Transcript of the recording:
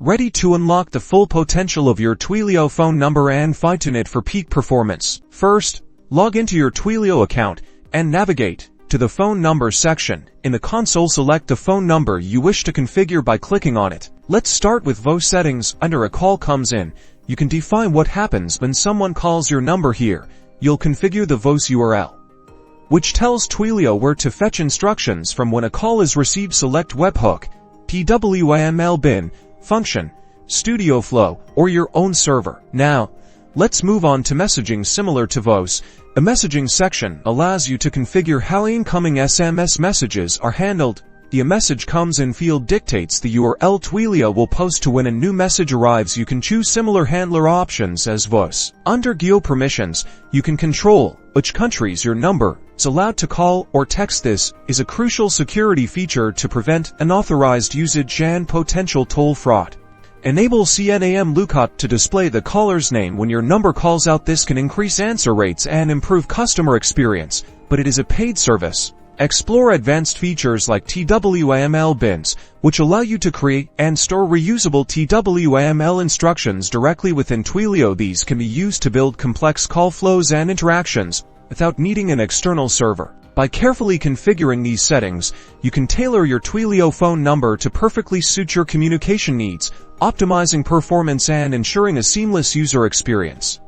Ready to unlock the full potential of your Twilio phone number and fine-tune it for peak performance. First, log into your Twilio account and navigate to the phone number section. In the console, select the phone number you wish to configure by clicking on it. Let's start with voice settings. Under a call comes in, you can define what happens when someone calls your number here. You'll configure the voice URL, which tells Twilio where to fetch instructions from when a call is received. Select webhook, TwiML bin, function, studio flow, or your own server. Now, let's move on to messaging. Similar to voice, a messaging section allows you to configure how incoming SMS messages are handled. The message comes in field dictates the URL Twilio will post to when a new message arrives. You can choose similar handler options as voice. Under Geo Permissions, you can control which countries your number is allowed to call or text. This is a crucial security feature to prevent unauthorized usage and potential toll fraud. Enable CNAM Lookup to display the caller's name when your number calls out. This can increase answer rates and improve customer experience, but it is a paid service. Explore advanced features like TwiML Bins, which allow you to create and store reusable TwiML instructions directly within Twilio. These can be used to build complex call flows and interactions without needing an external server. By carefully configuring these settings, you can tailor your Twilio phone number to perfectly suit your communication needs, optimizing performance and ensuring a seamless user experience.